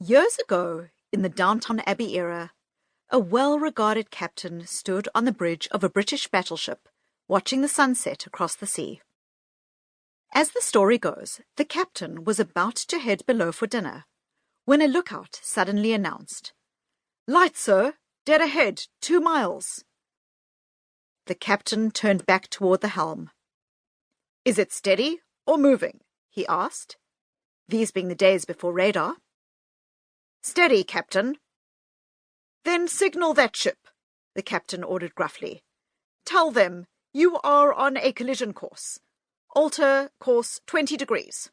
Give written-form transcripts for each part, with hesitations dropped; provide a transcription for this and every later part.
Years ago, in the Downton Abbey era, a well-regarded captain stood on the bridge of a British battleship, watching the sunset across the sea. As the story goes, the captain was about to head below for dinner, when a lookout suddenly announced, "Light, sir, dead ahead, 2 miles." The captain turned back toward the helm. "Is it steady or moving?" he asked, these being the days before radar. "Steady, Captain." "Then signal that ship," the captain ordered gruffly. "Tell them you are on a collision course. Alter course 20 degrees.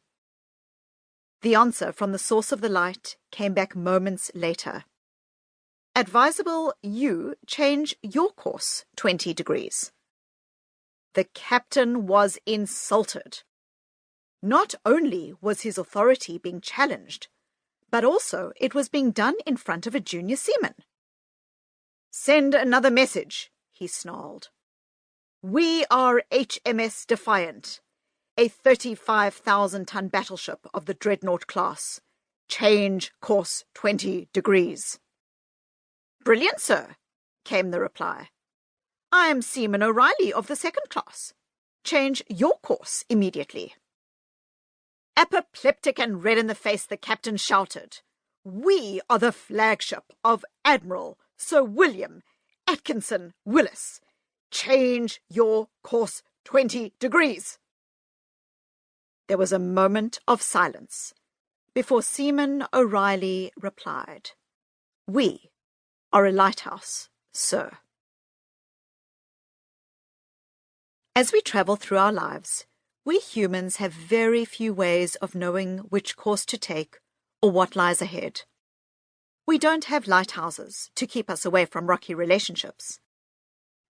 The answer from the source of the light came back moments later. "Advisable you change your course 20 degrees. The captain was insulted. Not only was his authority being challenged, but also it was being done in front of a junior seaman. "Send another message," he snarled. "We are HMS Defiant, a 35,000-ton battleship of the Dreadnought class. Change course 20 degrees. "Brilliant, sir," came the reply. "I am Seaman O'Reilly of the second class. Change your course immediately." Apoplectic and red in the face, the captain shouted, "We are the flagship of Admiral Sir William Atkinson Willis. Change your course 20 degrees. There was a moment of silence before Seaman O'Reilly replied, "We are a lighthouse, sir." As we travel through our lives, we humans have very few ways of knowing which course to take or what lies ahead. We don't have lighthouses to keep us away from rocky relationships.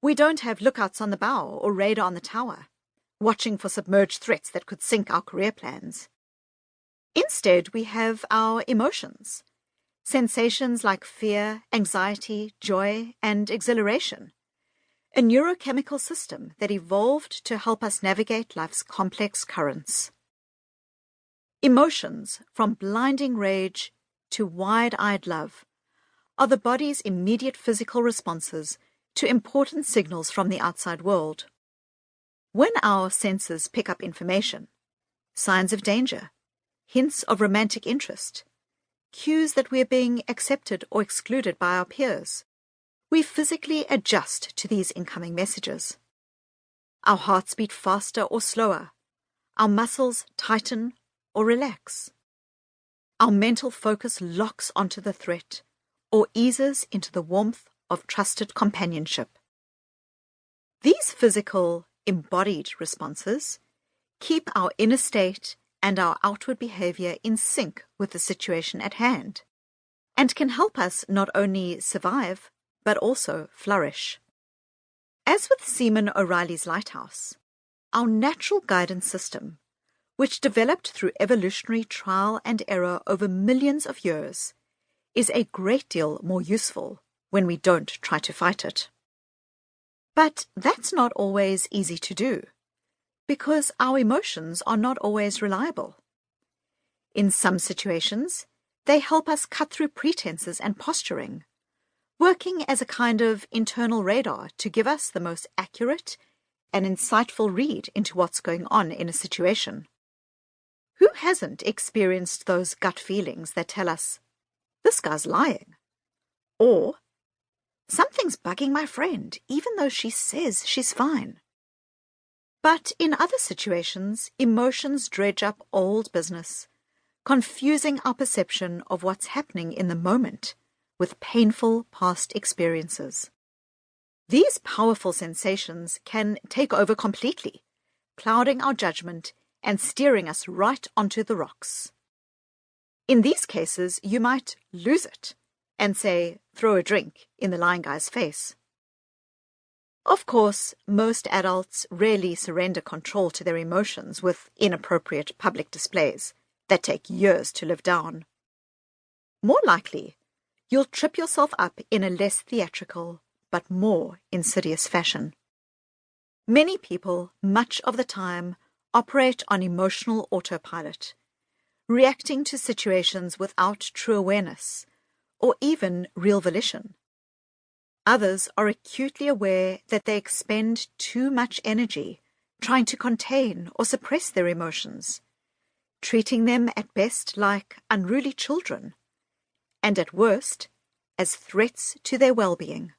We don't have lookouts on the bow or radar on the tower, watching for submerged threats that could sink our career plans. Instead, we have our emotions, sensations like fear, anxiety, joy, and exhilaration, a neurochemical system that evolved to help us navigate life's complex currents. Emotions, from blinding rage to wide-eyed love, are the body's immediate physical responses to important signals from the outside world. When our senses pick up information, signs of danger, hints of romantic interest, cues that we're being accepted or excluded by our peers, we physically adjust to these incoming messages. Our hearts beat faster or slower, our muscles tighten or relax. Our mental focus locks onto the threat or eases into the warmth of trusted companionship. These physical, embodied responses keep our inner state and our outward behavior in sync with the situation at hand, and can help us not only survive, but also flourish. As with Seaman O'Reilly's lighthouse, our natural guidance system, which developed through evolutionary trial and error over millions of years, is a great deal more useful when we don't try to fight it. But that's not always easy to do, because our emotions are not always reliable. In some situations, they help us cut through pretenses and posturing, working as a kind of internal radar to give us the most accurate and insightful read into what's going on in a situation. Who hasn't experienced those gut feelings that tell us, "This guy's lying," or "Something's bugging my friend, even though she says she's fine"? But in other situations, emotions dredge up old business, confusing our perception of what's happening in the moment with painful past experiences. These powerful sensations can take over completely, clouding our judgment and steering us right onto the rocks. In these cases, you might lose it and say, "Throw a drink in the lying guy's face." Of course, most adults rarely surrender control to their emotions with inappropriate public displays that take years to live down. More likely, you'll trip yourself up in a less theatrical but more insidious fashion. Many people, much of the time, operate on emotional autopilot, reacting to situations without true awareness, or even real volition. Others are acutely aware that they expend too much energy trying to contain or suppress their emotions, treating them at best like unruly children, and at worst as threats to their well-being.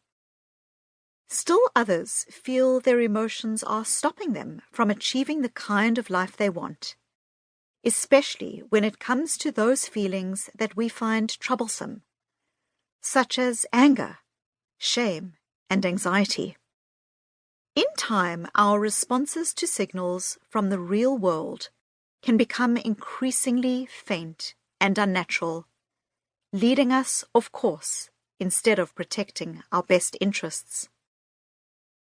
Still others feel their emotions are stopping them from achieving the kind of life they want, especially when it comes to those feelings that we find troublesome, such as anger, shame, and anxiety. In time, our responses to signals from the real world can become increasingly faint and unnatural, leading us off course instead of protecting our best interests.